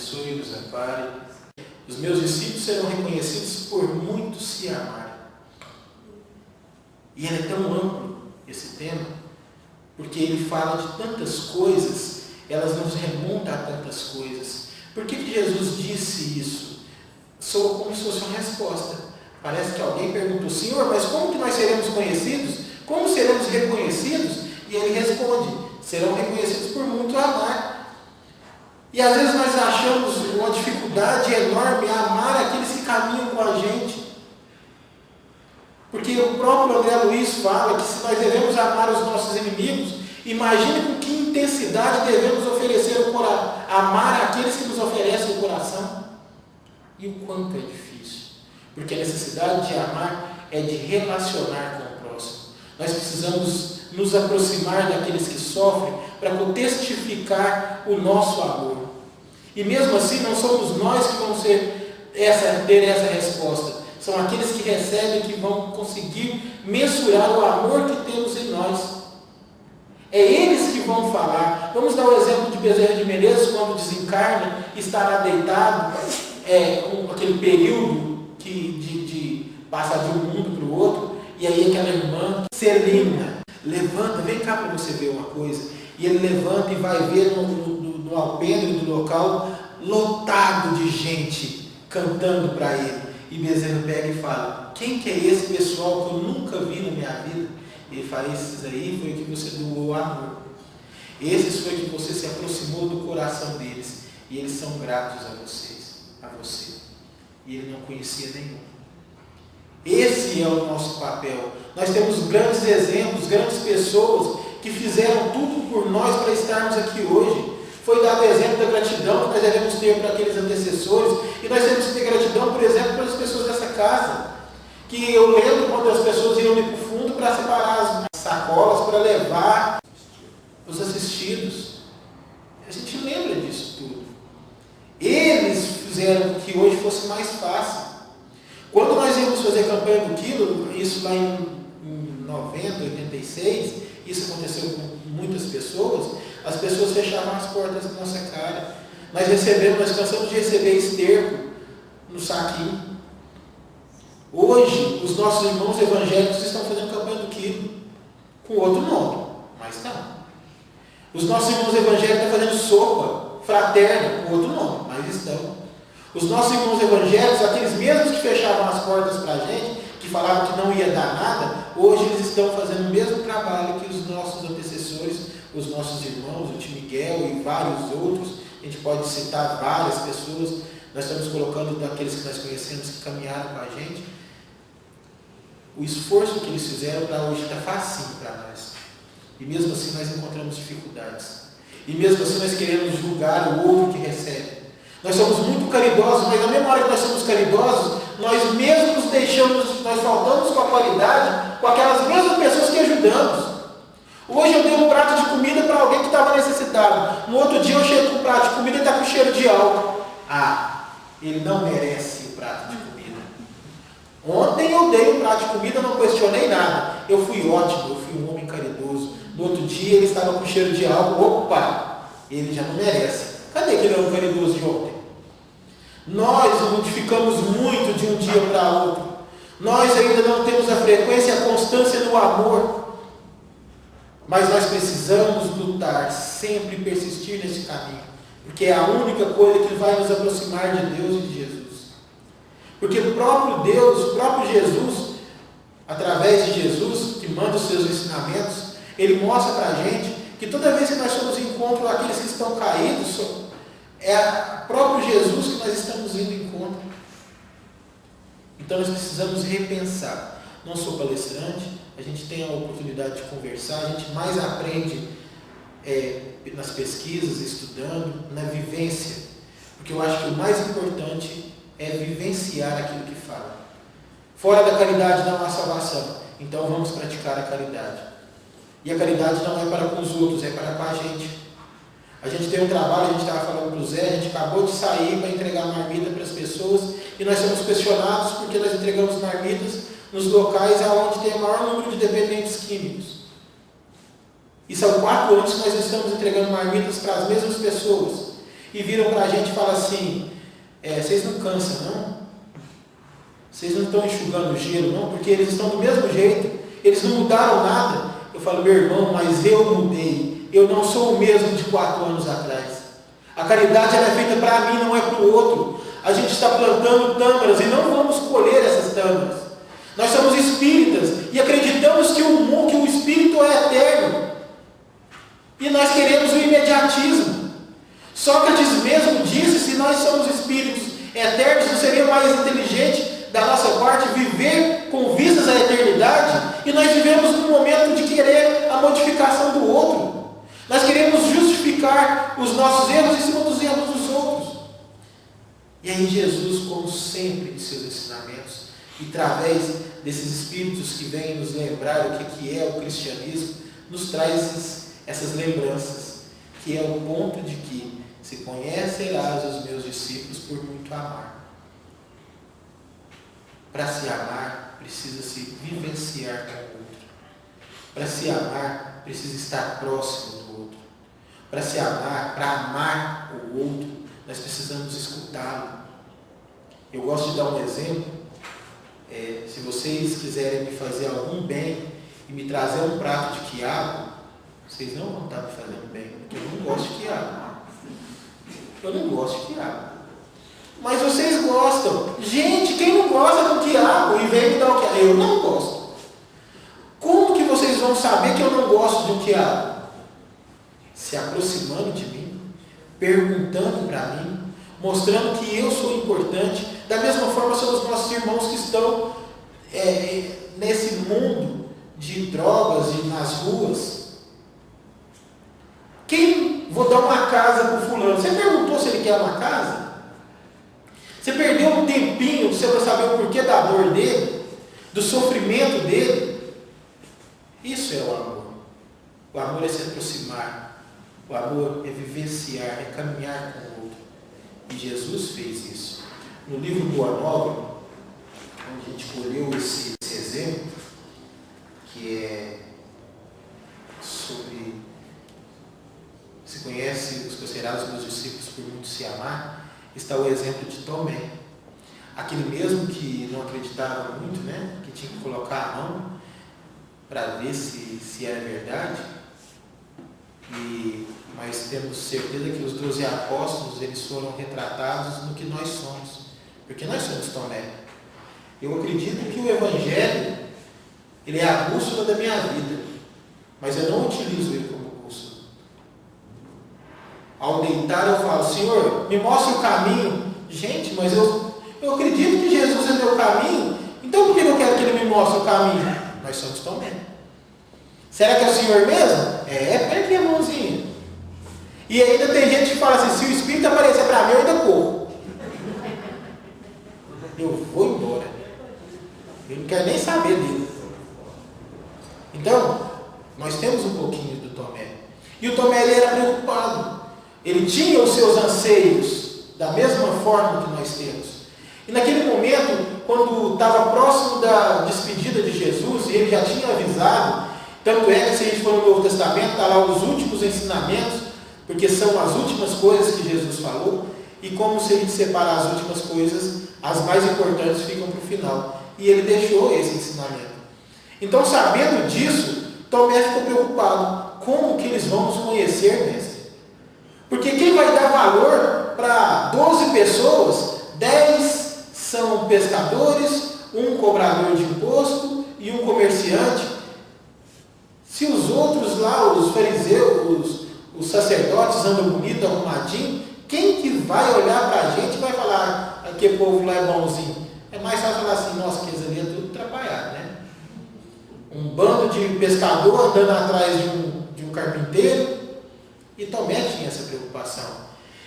abençoe e nos ampare. Os meus discípulos serão reconhecidos por muitos se amarem. E ele é tão amplo, esse tema, porque ele fala de tantas coisas, elas nos remontam a tantas coisas. Por que Jesus disse isso? Soa como se fosse uma resposta. Parece que alguém perguntou, Senhor, mas como que nós seremos conhecidos? Como seremos reconhecidos? E ele responde, serão reconhecidos por muito amar. E às vezes nós achamos uma dificuldade enorme a amar aqueles que caminham com a gente. Porque o próprio André Luiz fala que se nós devemos amar os nossos inimigos, imagine com que intensidade devemos oferecer o coração, amar aqueles que nos oferecem o coração. E o quanto é difícil. Porque a necessidade de amar é de relacionar com o próximo. Nós precisamos nos aproximar daqueles que sofrem para testificar o nosso amor. E mesmo assim, não somos nós que vamos ter essa resposta. São aqueles que recebem que vão conseguir mensurar o amor que temos em nós. É eles que vão falar. Vamos dar o exemplo de Bezerra de Menezes, quando desencarna, estará deitado, com aquele período de passar de um mundo para o outro, e aí aquela irmã, Celina, levanta, vem cá para você ver uma coisa, e ele levanta e vai ver no alpendre do local, lotado de gente, cantando para ele. E Bezerra pega e fala, quem que é esse pessoal que eu nunca vi na minha vida? Ele fala, esses aí foi que você doou amor. Esses foi que você se aproximou do coração deles. E eles são gratos a você. E ele não conhecia nenhum. Esse é o nosso papel. Nós temos grandes exemplos, grandes pessoas que fizeram tudo por nós para estarmos aqui hoje. Foi dado o exemplo da gratidão que nós devemos ter para aqueles antecessores. E nós devemos ter gratidão, por exemplo, pelas pessoas dessa casa. Que eu lembro quando as pessoas iam ali para o fundo para separar as sacolas, para levar os assistidos. A gente lembra disso tudo. Eles fizeram com que hoje fosse mais fácil. Quando nós íamos fazer a campanha do quilo, isso lá em 90, 86, isso aconteceu com muitas pessoas, as pessoas fechavam as portas na nossa cara. Nós cansamos de receber esterco no saquinho. Hoje, os nossos irmãos evangélicos estão fazendo campanha do quilo, com outro nome, mas não. Os nossos irmãos evangélicos estão fazendo sopa fraterna, com outro nome, mas estão. Os nossos irmãos evangélicos, aqueles mesmos que fechavam as portas para a gente, que falavam que não ia dar nada, hoje eles estão fazendo o mesmo trabalho que os nossos antecessores, os nossos irmãos, o tio Miguel e vários outros. A gente pode citar várias pessoas. Nós estamos colocando daqueles que nós conhecemos que caminharam com a gente. O esforço que eles fizeram para hoje está facinho para nós. E mesmo assim nós encontramos dificuldades. E mesmo assim nós queremos julgar o outro que recebe. Nós somos muito caridosos, mas na mesma hora que nós somos caridosos, nós mesmos nós faltamos com a qualidade com aquelas mesmas pessoas que ajudamos. Hoje eu dei um prato de comida para alguém que estava necessitado. No outro dia eu chego com um prato de comida e está com cheiro de álcool. Ele não merece o prato de comida. Ontem eu dei um prato de comida, não questionei nada. Eu fui ótimo, eu fui um homem caridoso. No outro dia ele estava com cheiro de álcool. Opa, ele já não merece. Cadê aquele homem caridoso de ontem? Nós modificamos muito de um dia para outro. Nós ainda não temos a frequência e a constância no amor. Mas nós precisamos lutar, sempre persistir nesse caminho. Porque é a única coisa que vai nos aproximar de Deus e de Jesus. Porque o próprio Deus, o próprio Jesus, através de Jesus, que manda os seus ensinamentos, ele mostra para a gente que toda vez que nós somos em encontro àqueles que estão caídos, é o próprio Jesus que nós estamos indo em encontro. Então nós precisamos repensar. Não sou palestrante, a gente tem a oportunidade de conversar, a gente mais aprende nas pesquisas, estudando, na vivência. Porque eu acho que o mais importante é vivenciar aquilo que fala. Fora da caridade não há salvação. Então vamos praticar a caridade. E a caridade não é para com os outros, é para com a gente. A gente tem um trabalho, a gente estava falando para o Zé, a gente acabou de sair para entregar marmita para as pessoas e nós somos questionados porque nós entregamos marmitas nos locais onde tem o maior número de dependentes químicos. E são 4 anos que nós estamos entregando marmitas para as mesmas pessoas. e viram para a gente e falam assim, vocês não cansam não? Vocês não estão enxugando o gelo não? Porque eles estão do mesmo jeito, eles não mudaram nada. Eu falo, meu irmão, mas eu mudei, eu não sou o mesmo de 4 anos atrás. A caridade ela é feita para mim, não é para o outro. A gente está plantando tâmaras e não vamos colher essas tâmaras. Nós somos espíritas e acreditamos que o espírito é eterno. E nós queremos o imediatismo. Sócrates mesmo disse, se nós somos espíritos eternos, não seria mais inteligente da nossa parte viver com vistas à eternidade? E nós vivemos num momento de querer a modificação do outro. Nós queremos justificar os nossos erros em cima dos erros dos outros. E aí Jesus, como sempre em seus ensinamentos, e através desses espíritos que vêm nos lembrar o que é o cristianismo, nos traz essas lembranças, que é o ponto de que se conhecerás os meus discípulos por muito amar. Para se amar, precisa se vivenciar com o outro. Para se amar, precisa estar próximo do outro. Para se amar, para amar o outro, nós precisamos escutá-lo. Eu gosto de dar um exemplo. Se vocês quiserem me fazer algum bem e me trazer um prato de quiabo, vocês não vão estar me fazendo bem, porque eu não gosto de quiabo. Eu não gosto de quiabo. Mas vocês gostam. Gente, quem não gosta do quiabo e vem me dar o quiabo? Eu não gosto. Como que vocês vão saber que eu não gosto de um quiabo? Se aproximando de mim, perguntando para mim, mostrando que eu sou importante. Da mesma forma são os nossos irmãos que estão nesse mundo de drogas e nas ruas. Vou dar uma casa para o fulano. Você perguntou se ele quer uma casa? Você perdeu um tempinho para saber o porquê da dor dele, do sofrimento dele? Isso é o amor. O amor é se aproximar. O amor é vivenciar, é caminhar com o outro. E Jesus fez isso. No livro Boa Nova, onde a gente colheu esse exemplo, que é sobre se conhece os considerados meus discípulos por muito se amar, está o exemplo de Tomé. Aquele mesmo que não acreditava muito, que tinha que colocar a mão para ver se era verdade. Mas temos certeza que os 12 apóstolos eles foram retratados no que nós somos, porque nós somos Tomé. Eu acredito que o Evangelho ele é a bússola da minha vida, mas eu não utilizo ele como bússola. Ao deitar eu falo, Senhor, me mostra o caminho. Gente, mas eu acredito que Jesus é meu caminho, então por que eu quero que ele me mostre o caminho? Nós somos Tomé. Será que é o Senhor mesmo? Põe aqui a mãozinha. E ainda tem gente que fala assim, se o Espírito aparecer para mim, eu ainda corro. Eu vou embora. Eu não quero nem saber dele. Então, nós temos um pouquinho do Tomé. E o Tomé ele era preocupado. Ele tinha os seus anseios da mesma forma que nós temos. E naquele momento, quando estava próximo da despedida de Jesus, e ele já tinha avisado, tanto é que se a gente for no Novo Testamento, está lá os últimos ensinamentos, porque são as últimas coisas que Jesus falou, e como se a gente separar as últimas coisas, as mais importantes ficam para o final. E ele deixou esse ensinamento. Então, sabendo disso, Tomé ficou preocupado. Como que eles vão nos conhecer, mestre? Porque quem vai dar valor para 12 pessoas, 10 são pescadores, um cobrador de imposto e um comerciante. Se os outros lá, os fariseus, os sacerdotes andam bonito, arrumadinho, quem que vai olhar para a gente e vai falar, aquele povo lá é bonzinho? É mais fácil falar assim, nossa, aqueles ali é tudo atrapalhado, né? Um bando de pescador andando atrás de um carpinteiro. E Tomé tinha essa preocupação.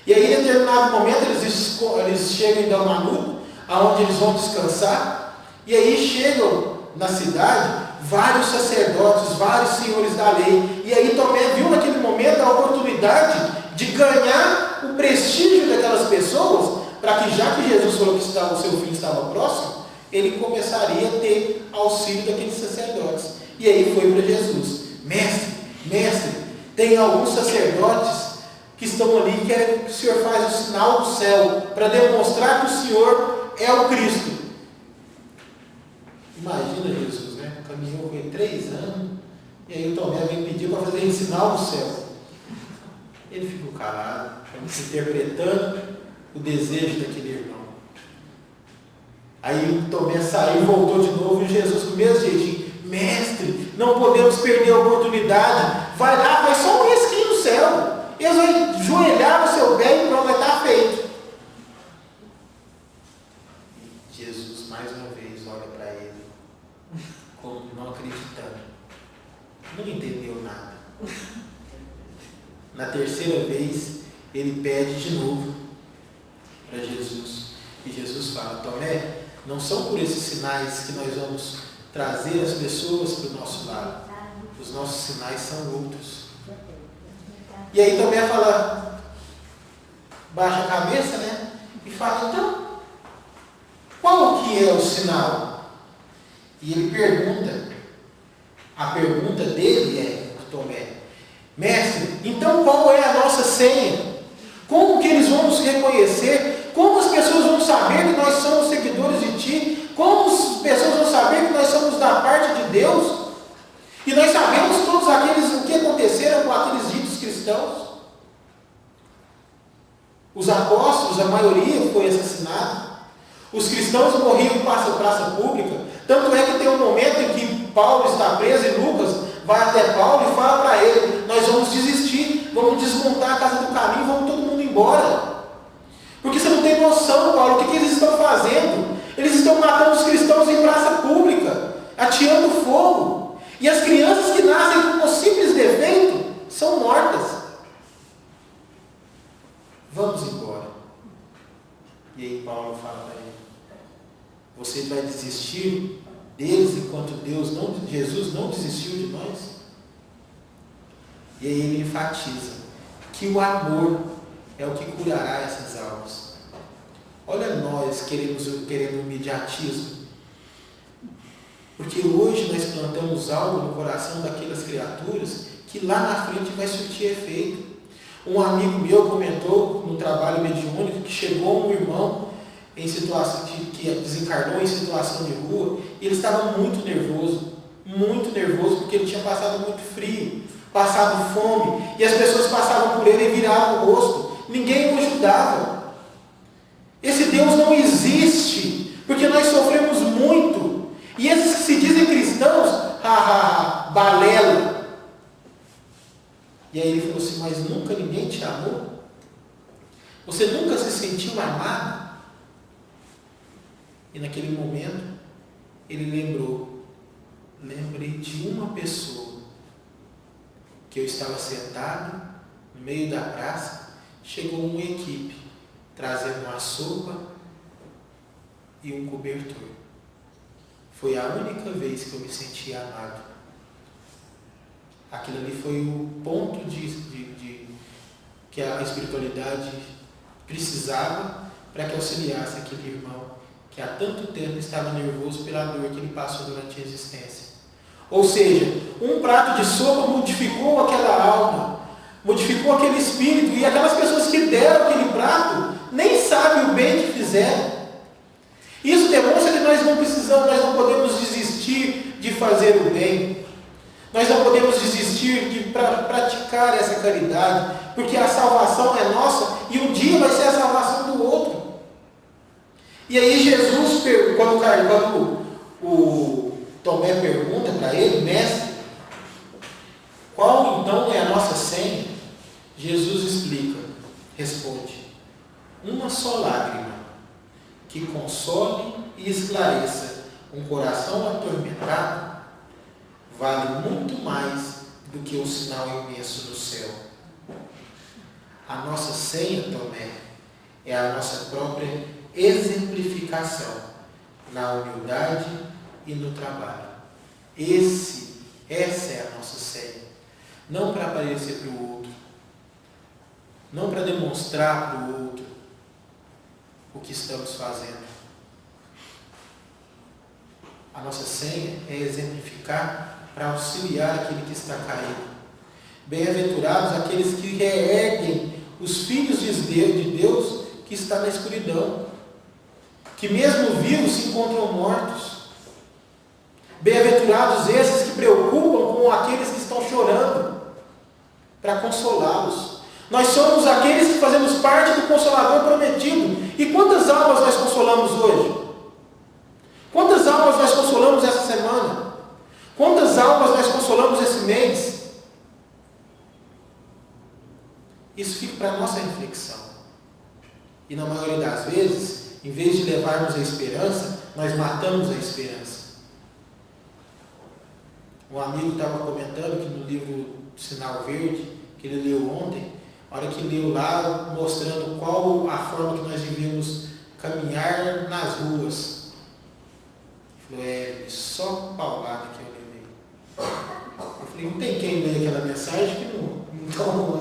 E aí, em determinado momento, eles chegam em Dalmanuta, aonde eles vão descansar. E aí chegam na cidade vários sacerdotes, vários senhores da lei. E aí Tomé viu naquele momento a oportunidade de ganhar o prestígio daquelas pessoas, para que já que Jesus falou que o seu fim estava próximo, ele começaria a ter auxílio daqueles sacerdotes. E aí foi para Jesus, mestre, tem alguns sacerdotes que estão ali e querem que o Senhor faça o sinal do céu para demonstrar que o Senhor é o Cristo. Imagina Jesus, né? Caminhou com 3 anos e aí o Tomé vem pedir para fazer o sinal do céu. Ele ficou calado, interpretando o desejo daquele irmão. Aí o Tomé saiu, voltou de novo, e Jesus com o mesmo jeitinho: mestre, não podemos perder a oportunidade, vai lá, vai só um risquinho no céu, eles vão ajoelhar no seu pé e pronto, vai estar feito. E Jesus mais uma vez olha para ele, como não acreditando, não entendeu nada. Na terceira vez, ele pede de novo para Jesus, e Jesus fala: Tomé, não são por esses sinais que nós vamos trazer as pessoas para o nosso lado. Os nossos sinais são outros. E aí Tomé fala, baixa a cabeça, né? E fala: então, qual que é o sinal? E ele pergunta, a pergunta dele é, do Tomé: mestre, então qual é a nossa senha? Como que eles vão nos reconhecer? Como as pessoas vão saber que nós somos seguidores de Ti? Como as pessoas vão saber que nós somos da parte de Deus? E nós sabemos todos o que aconteceram com aqueles ditos cristãos. Os apóstolos, a maioria foi assassinada. Os cristãos morriam em praça pública. Tanto é que tem um momento em que Paulo está preso e Lucas vai até Paulo e fala para ele: nós vamos desistir, vamos desmontar a casa do caminho, vamos todo mundo embora. Porque você não tem noção, Paulo, o que eles estão fazendo? Eles estão matando os cristãos em praça pública, ateando fogo. E as crianças que nascem com um simples defeito são mortas. Vamos embora. E aí Paulo fala para ele: você vai desistir deles enquanto Jesus não desistiu de nós? E aí ele enfatiza que o amor é o que curará essas almas. Olha nós querendo imediatismo. Porque hoje nós plantamos algo no coração daquelas criaturas que lá na frente vai surtir efeito. Um amigo meu comentou no trabalho mediúnico que chegou um irmão em situação que desencarnou em situação de rua, e ele estava muito nervoso, porque ele tinha passado muito frio, passado fome, e as pessoas passavam por ele e viravam o rosto. Ninguém o ajudava. Esse Deus não existe, porque nós sofremos muito. E esses que se dizem cristãos, balela. E aí ele falou assim: mas nunca ninguém te amou? Você nunca se sentiu amado? E naquele momento, ele lembrei de uma pessoa, que eu estava sentado no meio da praça, chegou uma equipe, trazendo uma sopa e um cobertor. Foi a única vez que eu me senti amado. Aquilo ali foi o ponto que a espiritualidade precisava para que auxiliasse aquele irmão que há tanto tempo estava nervoso pela dor que ele passou durante a existência. Ou seja, um prato de sopa modificou aquela alma, modificou aquele espírito, e aquelas pessoas que deram aquele prato nem sabem o bem que fizeram. Isso demonstra que nós não podemos desistir de fazer o bem. Nós não podemos desistir de praticar essa caridade, porque a salvação é nossa e um dia vai ser a salvação do outro. E aí Jesus, quando o Tomé pergunta para ele: mestre, qual então é a nossa senha? Jesus explica, responde: uma só lágrima que console e esclareça um coração atormentado vale muito mais do que um sinal imenso no céu. A nossa senha, Tomé, é a nossa própria exemplificação na humildade e no trabalho. Essa é a nossa senha. Não para aparecer para o outro, não para demonstrar para o outro o que estamos fazendo. A nossa senha é exemplificar para auxiliar aquele que está caído. Bem-aventurados aqueles que reerguem os filhos de Deus que está na escuridão, que mesmo vivos se encontram mortos. Bem-aventurados esses que preocupam com aqueles que estão chorando, para consolá-los. Nós somos aqueles que fazemos parte do Consolador prometido. E quantas almas nós consolamos hoje? Quantas almas nós consolamos essa semana? Quantas almas nós consolamos esse mês? Isso fica para a nossa reflexão. E na maioria das vezes, em vez de levarmos a esperança, nós matamos a esperança. Um amigo estava comentando que no livro Sinal Verde, que ele leu ontem, a hora que leu lá, mostrando qual a forma que nós devemos caminhar nas ruas. Ele falou, só paulada que eu levei. Eu falei, não tem quem lê aquela mensagem que não toma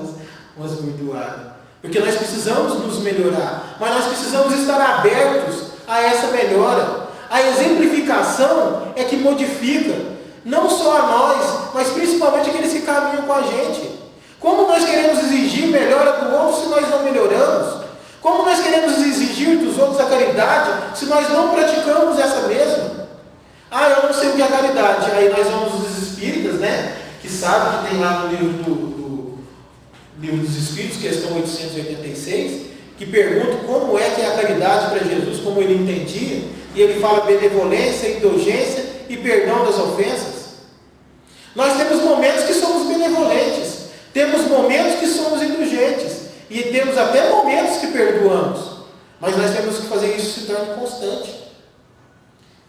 umas gordoadas. Porque nós precisamos nos melhorar, mas nós precisamos estar abertos a essa melhora. A exemplificação é que modifica, não só a nós, mas principalmente aqueles que caminham com a gente. Como nós queremos exigir melhora do outro se nós não melhoramos? Como nós queremos exigir dos outros a caridade se nós não praticamos essa mesma? Eu não sei o que é caridade. Aí nós vamos os espíritas, que sabem que tem lá no livro dos Espíritos, questão 886, que pergunta como é que é a caridade para Jesus, como ele entendia, e ele fala benevolência, indulgência e perdão das ofensas. Nós temos momentos que somos benevolentes, temos momentos que somos indulgentes, e temos até momentos que perdoamos, mas nós temos que fazer isso se torne constante.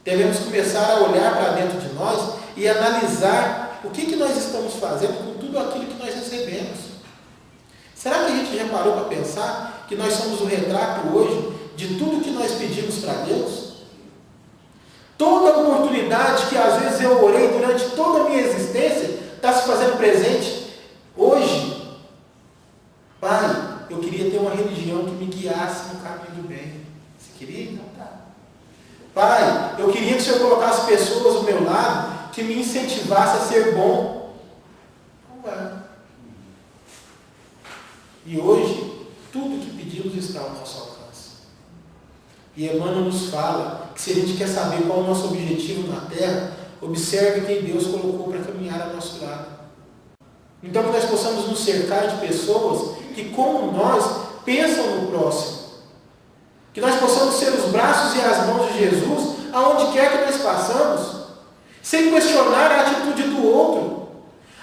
Devemos começar a olhar para dentro de nós e analisar o que nós estamos fazendo com tudo aquilo que nós recebemos. Será que a gente já parou para pensar que nós somos o retrato hoje de tudo que nós pedimos para Deus? Toda oportunidade que às vezes eu orei durante toda a minha existência está se fazendo presente hoje. Pai, eu queria ter uma religião que me guiasse no caminho do bem. Você queria? Então tá. Pai, eu queria que o Senhor colocasse pessoas ao meu lado que me incentivasse a ser bom. Não vai. E hoje, tudo que pedimos está ao nosso alcance. E Emmanuel nos fala que se a gente quer saber qual é o nosso objetivo na Terra, observe quem Deus colocou para caminhar ao nosso lado. Então que nós possamos nos cercar de pessoas que, como nós, pensam no próximo. Que nós possamos ser os braços e as mãos de Jesus aonde quer que nós passamos, sem questionar a atitude do outro.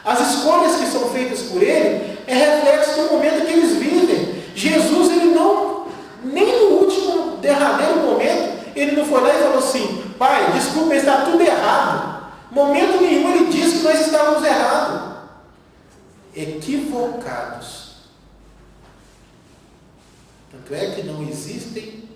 As escolhas que são feitas por Ele é reflexo do momento que eles vivem. Jesus, Ele não, nem no último, derradeiro momento, Ele não foi lá e falou assim, Pai, desculpa, está tudo errado. Momento nenhum Ele disse que nós estávamos errados. Equivocados. Tanto é que não existem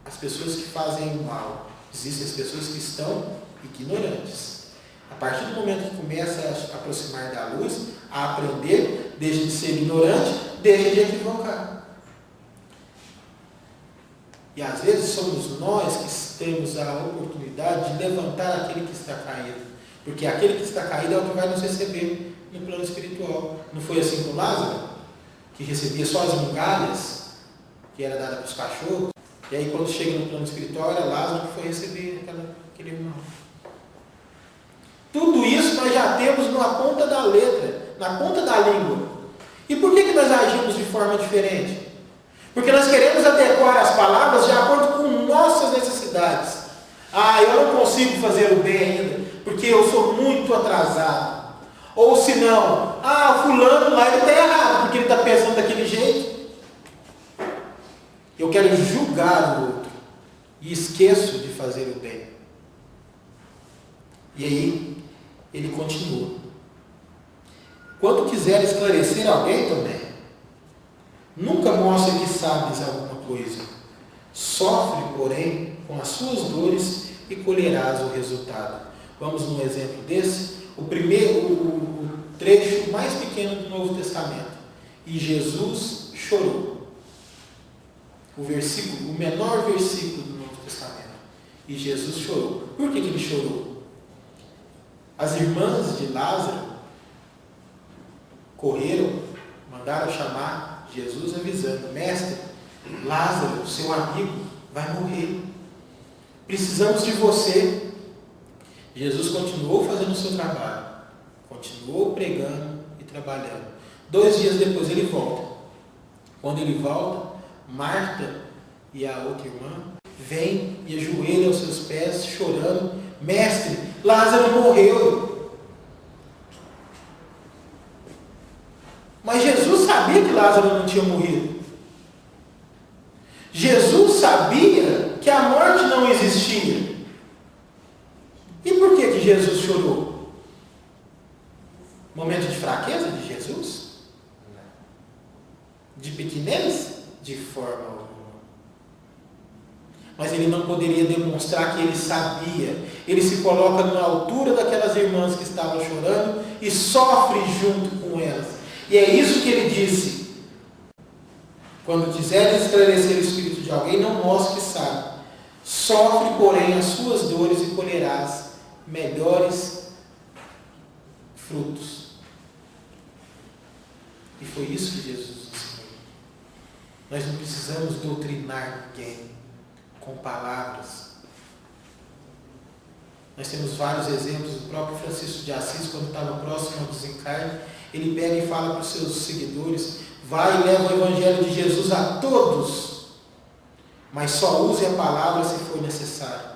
as pessoas que fazem o mal. Existem as pessoas que estão ignorantes. A partir do momento que começa a se aproximar da luz, a aprender, deixa de ser ignorante, deixa de equivocar. E às vezes somos nós que temos a oportunidade de levantar aquele que está caído. Porque aquele que está caído é o que vai nos receber no plano espiritual. Não foi assim com Lázaro? Que recebia só as migalhas que era dada para os cachorros. E aí quando chega no plano espiritual era Lázaro que foi receber aquele irmão. Tudo isso nós já temos na ponta da letra, na ponta da língua. E por que nós agimos de forma diferente? Porque nós queremos adequar as palavras de acordo com nossas necessidades. Eu não consigo fazer o bem ainda, porque eu sou muito atrasado. Ou se não, fulano lá ele está errado, porque ele está pensando daquele jeito. Eu quero julgar o outro e esqueço de fazer o bem. E aí, ele continua. Quando quiser esclarecer alguém também, nunca mostre que sabes alguma coisa. Sofre, porém, com as suas dores e colherás o resultado. Vamos num exemplo desse? O trecho mais pequeno do Novo Testamento. E Jesus chorou. O menor versículo do Novo Testamento. E Jesus chorou. Por que ele chorou? As irmãs de Lázaro correram, mandaram chamar Jesus avisando: mestre, Lázaro, seu amigo, vai morrer. Precisamos de você. Jesus continuou fazendo o seu trabalho, continuou pregando e trabalhando. 2 dias depois ele volta. Quando ele volta, Marta e a outra irmã vêm e ajoelham aos seus pés, chorando: mestre, Lázaro morreu. Mas Jesus sabia que Lázaro não tinha morrido. Jesus sabia que a morte não existia. E por que Jesus chorou? Momento de fraqueza de Jesus? De pequenez? De forma alguma. Mas ele não poderia demonstrar que ele sabia. Ele se coloca na altura daquelas irmãs que estavam chorando e sofre junto com elas. E é isso que ele disse: quando quiseres esclarecer o espírito de alguém, não mostre que sabe. Sofre, porém, as suas dores e colherás melhores frutos. E foi isso que Jesus ensinou. Nós não precisamos doutrinar ninguém com palavras. Nós temos vários exemplos. O próprio Francisco de Assis, quando estava próximo ao desencarne, ele pega e fala para os seus seguidores: vai e leva o Evangelho de Jesus a todos, mas só use a palavra se for necessário.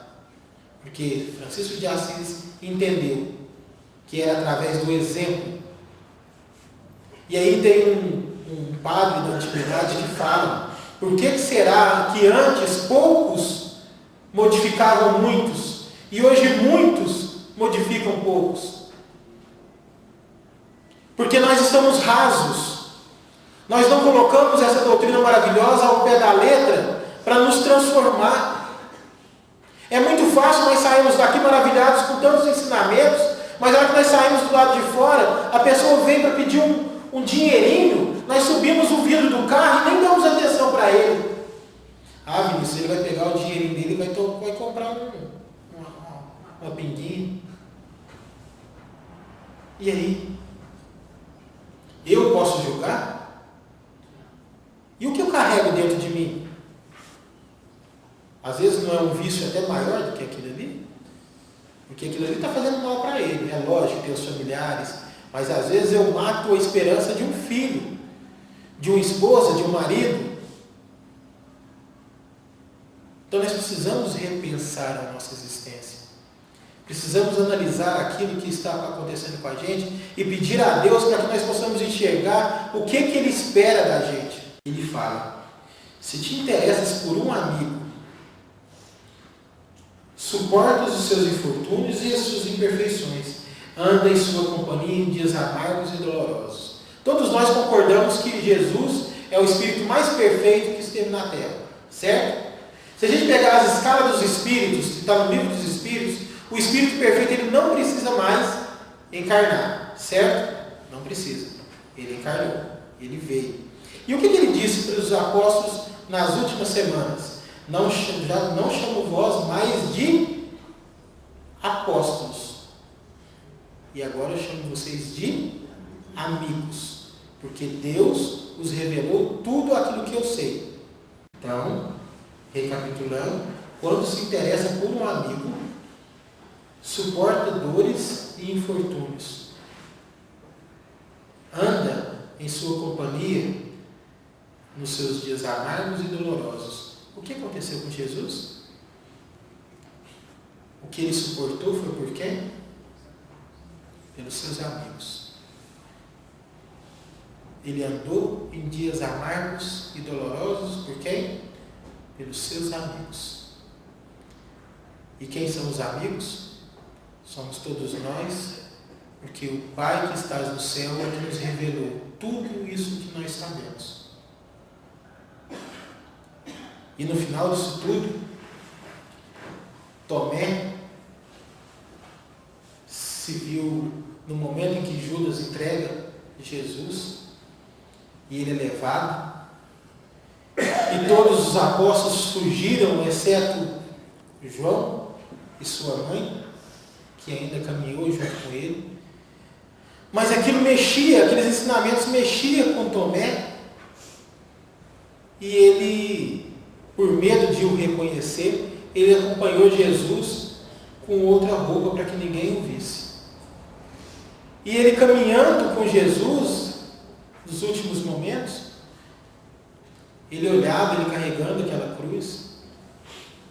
Porque Francisco de Assis entendeu que era através do exemplo. E aí tem um padre da antiguidade que fala: por que será que antes poucos modificavam muitos e hoje muitos modificam poucos? Porque nós estamos rasos. Nós não colocamos essa doutrina maravilhosa ao pé da letra para nos transformar. É muito fácil nós sairmos daqui maravilhados com tantos ensinamentos, mas na hora que nós saímos do lado de fora, a pessoa vem para pedir um dinheirinho, nós subimos o vidro do carro e nem damos atenção para ele. Ah, Vinícius, ele vai pegar o dinheirinho dele e vai comprar uma pinguinha. E aí? Eu posso julgar? E o que eu carrego dentro de mim? Às vezes não é um vício até maior do que aquilo ali? Porque aquilo ali está fazendo mal para ele. É lógico, tem os familiares. Mas às vezes eu mato a esperança de um filho, de uma esposa, de um marido. Então nós precisamos repensar a nossa existência. Precisamos analisar aquilo que está acontecendo com a gente e pedir a Deus para que nós possamos enxergar o que Ele espera da gente. Ele fala: se te interessas por um amigo, suportas os seus infortúnios e as suas imperfeições, anda em sua companhia em dias amargos e dolorosos. Todos nós concordamos que Jesus é o Espírito mais perfeito que esteve na Terra, certo? Se a gente pegar as escalas dos Espíritos, que está no livro dos Espíritos, o Espírito perfeito ele não precisa mais encarnar, certo? Não precisa. Ele encarnou, ele veio. E o que ele disse para os apóstolos nas últimas semanas? Já não chamo vós mais de apóstolos. E agora eu chamo vocês de amigos. Porque Deus os revelou tudo aquilo que eu sei. Então, recapitulando, quando se interessa por um amigo, suporta dores e infortúnios. Anda em sua companhia nos seus dias amargos e dolorosos. O que aconteceu com Jesus? O que ele suportou foi por quem? Pelos seus amigos. Ele andou em dias amargos e dolorosos por quem? Pelos seus amigos. E quem são os amigos? Somos todos nós, porque o Pai que está no céu é que nos revelou tudo isso que nós sabemos. E no final disso tudo, Tomé se viu no momento em que Judas entrega Jesus e ele é levado, e todos os apóstolos fugiram, exceto João e sua mãe, que ainda caminhou junto com ele. Mas aquilo mexia, aqueles ensinamentos mexiam com Tomé. e ele, por medo de o reconhecer, ele acompanhou Jesus com outra roupa para que ninguém o visse. E ele caminhando com Jesus, nos últimos momentos, ele olhava ele carregando aquela cruz,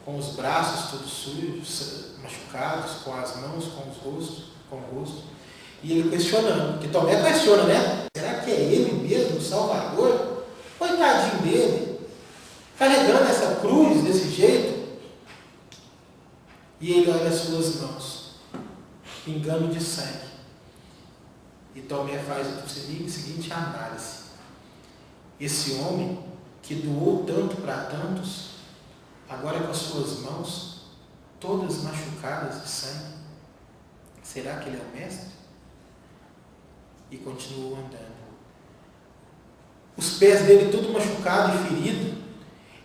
com os braços todos sujos, machucados, com as mãos, com o rosto, e ele questionando, porque Tomé questiona, né? Será que é ele mesmo, o Salvador? Coitadinho dele, carregando essa cruz desse jeito. E ele olha as suas mãos, pingando de sangue. E Tomé faz a seguinte análise: esse homem que doou tanto para tantos, agora com as suas mãos todas machucadas de sangue, será que ele é o mestre? E continuou andando. Os pés dele tudo machucado e ferido,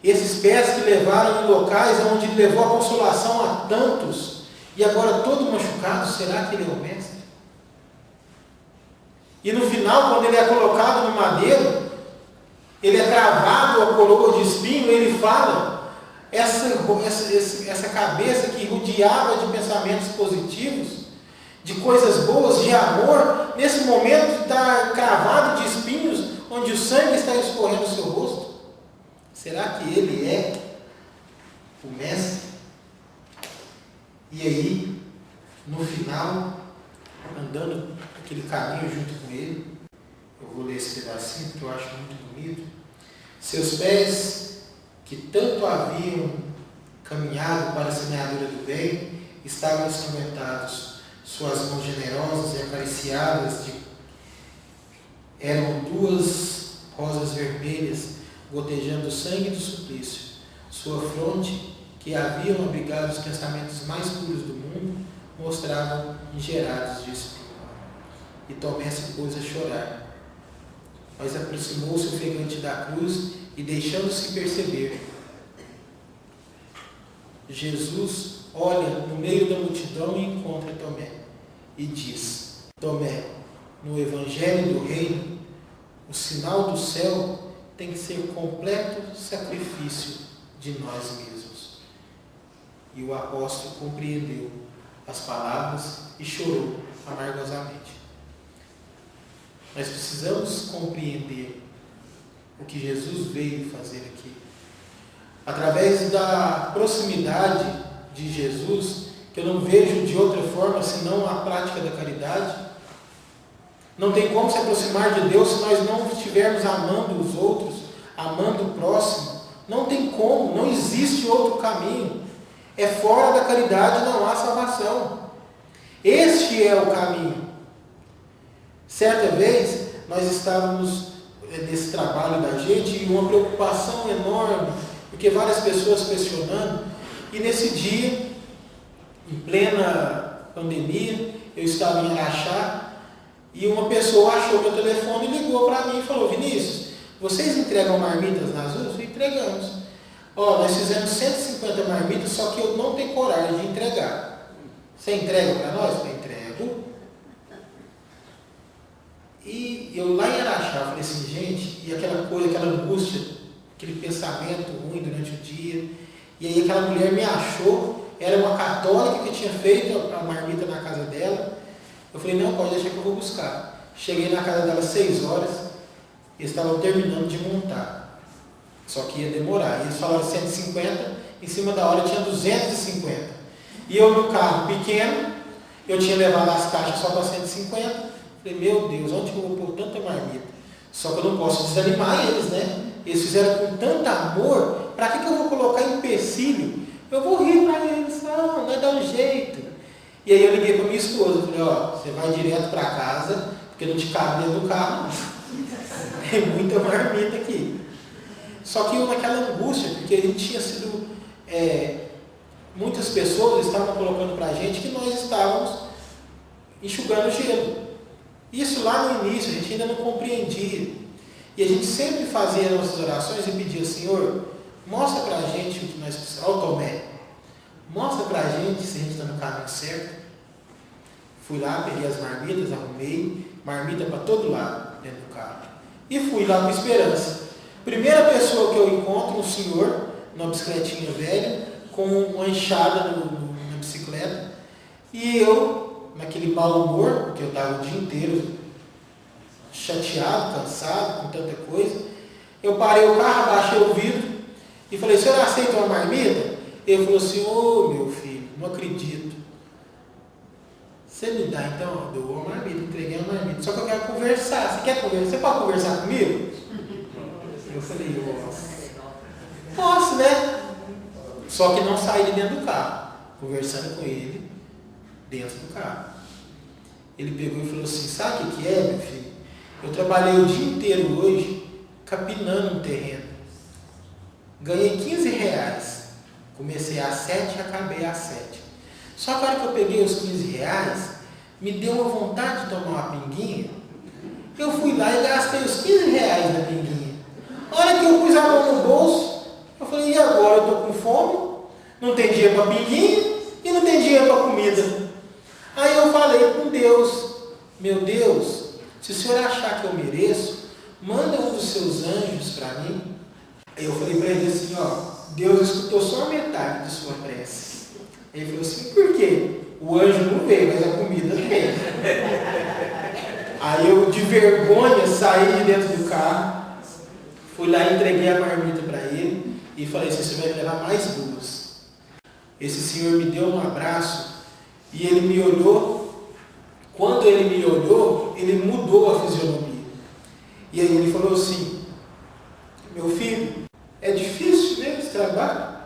esses pés que levaram em locais onde ele levou a consolação a tantos, e agora todo machucado, será que ele é o mestre? E no final, quando ele é colocado no madeiro, ele é cravado a coroa de espinho, ele fala, essa cabeça que rodeava de pensamentos positivos, de coisas boas, de amor, nesse momento está cravado de espinhos, onde o sangue está escorrendo no seu rosto. Será que ele é o mestre? E aí, no final, andando aquele caminho junto com ele, eu vou ler esse pedacinho porque eu acho muito bonito. Seus pés, que tanto haviam caminhado para a semeadura do bem, estavam ensanguentados. Suas mãos generosas e acariciadas eram duas rosas vermelhas, gotejando o sangue do suplício. Sua fronte, que haviam abrigado os pensamentos mais puros do mundo, mostravam engerados de espinho. E Tomé se pôs a chorar. Mas aproximou-se ofegante da cruz e, deixando-se perceber, Jesus olha no meio da multidão e encontra Tomé e diz: Tomé, no Evangelho do Reino, o sinal do céu tem que ser o completo sacrifício de nós mesmos. E o apóstolo compreendeu as palavras e chorou amargosamente. Nós precisamos compreender o que Jesus veio fazer aqui. Através da proximidade de Jesus, que eu não vejo de outra forma senão a prática da caridade. Não tem como se aproximar de Deus se nós não estivermos amando os outros, amando o próximo. Não tem como, não existe outro caminho. É fora da caridade, não há salvação. Este é o caminho. Certa vez, nós estávamos nesse trabalho da gente e uma preocupação enorme, porque várias pessoas questionando, e nesse dia, em plena pandemia, eu estava em Araxá, e uma pessoa achou meu telefone e ligou para mim e falou: Vinícius, vocês entregam marmitas nas ruas? Entregamos. Nós fizemos 150 marmitas, só que eu não tenho coragem de entregar. Você entrega para nós? Eu entrego. E eu lá em Araxá, falei assim, gente, e aquela coisa, aquela angústia, aquele pensamento ruim durante o dia, e aí aquela mulher me achou, era uma católica que tinha feito a marmita na casa dela. Eu falei, não, pode deixar que eu vou buscar. Cheguei na casa dela às 6 horas, e eles estavam terminando de montar. Só que ia demorar. E eles falaram 150, em cima da hora tinha 250. E eu no carro pequeno, eu tinha levado as caixas só para 150. Falei, meu Deus, onde que eu vou pôr tanta marmita? Só que eu não posso desanimar eles, né? Eles fizeram com tanto amor, para que eu vou colocar empecilho? Eu vou rir para eles, não, vai dar um jeito. E aí eu liguei para minha esposa, falei, você vai direto para casa, porque não te cabe dentro do carro, não. Tem muita marmita aqui. Só que eu naquela angústia, porque a gente tinha sido, muitas pessoas estavam colocando para a gente que nós estávamos enxugando gelo. Isso lá no início, a gente ainda não compreendia. E a gente sempre fazia nossas orações e pedia, Senhor, mostra para a gente o que nós precisamos. Olha o Tomé, mostra para a gente se a gente está no caminho certo. Fui lá, peguei as marmitas, arrumei, marmita para todo lado dentro do carro. E fui lá com esperança. Primeira pessoa que eu encontro, um senhor, numa bicicletinha velha, com uma enxada na bicicleta, e eu, naquele mau humor, porque eu estava o dia inteiro chateado, cansado, com tanta coisa, eu parei o carro, abaixei o vidro e falei, o senhor aceita uma marmita? Ele falou assim, ô meu filho, não acredito. Você me dá então? Eu dou uma marmita, entreguei uma marmita. Só que eu quero conversar. Você quer conversar? Você pode conversar comigo? Eu falei, posso, né? Só que não saí de dentro do carro, conversando com ele dentro do carro. Ele pegou e falou assim, sabe o que é, meu filho? Eu trabalhei o dia inteiro hoje capinando um terreno. Ganhei 15 reais. Comecei às 7 e acabei às 7. Só que a hora que eu peguei os 15 reais, me deu uma vontade de tomar uma pinguinha. Eu fui lá e gastei os 15 reais na pinguinha. A hora que eu pus a mão no bolso, eu falei, e agora? Eu estou com fome, não tem dinheiro para pinguinha e não tem dinheiro para comida. Aí eu falei com Deus, meu Deus, se o Senhor achar que eu mereço, manda um dos seus anjos para mim. Aí eu falei para ele assim, Deus escutou só a metade de sua prece. Ele falou assim, por quê? O anjo não veio, mas a comida veio. Aí eu, de vergonha, saí de dentro do carro, fui lá e entreguei a marmita para ele e falei assim, você vai me levar mais duas. Esse senhor me deu um abraço e ele me olhou. Quando ele me olhou, ele mudou a fisionomia. E aí ele falou assim, meu filho, é difícil, né, esse trabalho?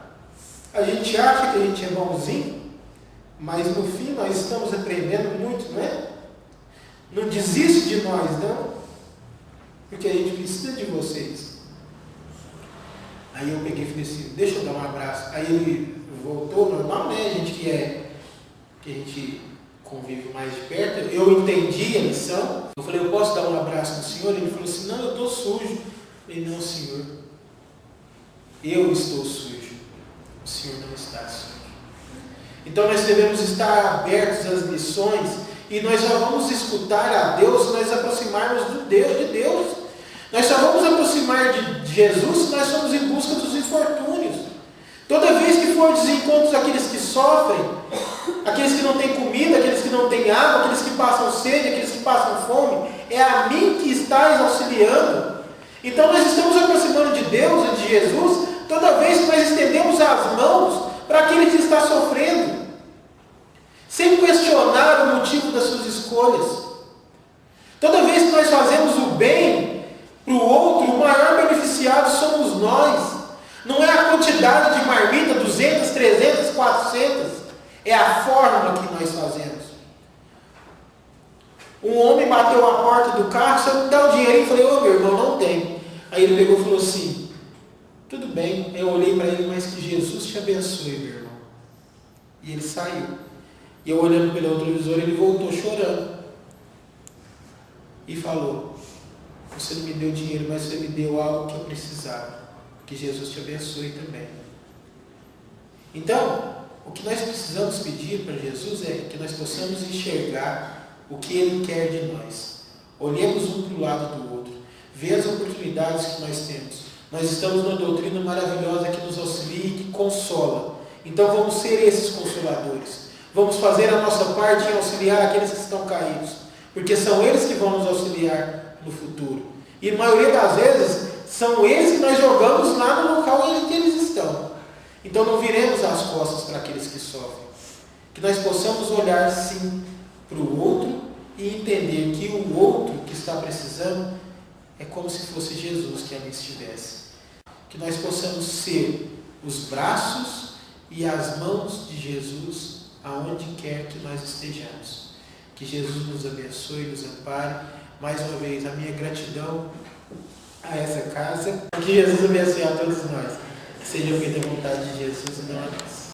A gente acha que a gente é bonzinho, mas no fim nós estamos aprendendo muito, não é? Não desiste de nós, não, porque a gente precisa de vocês. Aí eu peguei e falei assim, deixa eu dar um abraço. Aí ele voltou, normal, né? A gente que a gente convive mais de perto. Eu entendi a lição. Eu falei, eu posso dar um abraço no senhor? Ele falou assim, não, eu estou sujo. Eu falei, não, senhor, eu estou sujo. O senhor não está sujo. Então nós devemos estar abertos às lições e nós só vamos escutar a Deus se nós aproximarmos de Deus. Nós só vamos aproximar de Jesus se nós formos em busca dos infortúnios. Toda vez que for desencontros aqueles que sofrem, aqueles que não têm comida, aqueles que não têm água, aqueles que passam sede, aqueles que passam fome, é a mim que estás auxiliando. Então nós estamos aproximando de Deus e de Jesus toda vez que nós estendemos as mãos para aquele que está sofrendo, sem questionar o motivo das suas escolhas. Toda vez que nós fazemos o bem para o outro, o maior beneficiado somos nós. Não é a quantidade de marmita, 200, 300, 400. É a forma que nós fazemos. Um homem bateu a porta do carro, você não dá o dinheirinho? Eu falei, meu irmão, não tem. Aí ele pegou e falou assim, tudo bem. Eu olhei para ele, mas que Jesus te abençoe, meu irmão. E ele saiu. E eu olhando pelo televisor, ele voltou chorando. E falou, você não me deu dinheiro, mas você me deu algo que eu precisava. Que Jesus te abençoe também. Então, o que nós precisamos pedir para Jesus é que nós possamos enxergar o que Ele quer de nós. Olhemos um para o lado do outro. Ver as oportunidades que nós temos. Nós estamos numa doutrina maravilhosa que nos auxilia e que consola. Então vamos ser esses consoladores. Vamos fazer a nossa parte em auxiliar aqueles que estão caídos. Porque são eles que vão nos auxiliar no futuro. E a maioria das vezes são eles que nós jogamos lá no local em que eles estão. Então não viremos as costas para aqueles que sofrem. Que nós possamos olhar sim para o outro e entender que o outro que está precisando é como se fosse Jesus que ali estivesse. Que nós possamos ser os braços e as mãos de Jesus aonde quer que nós estejamos. Que Jesus nos abençoe e nos ampare. Mais uma vez, a minha gratidão a essa casa. Que Jesus abençoe a todos nós. Que seja feita a vontade de Jesus e não a nós.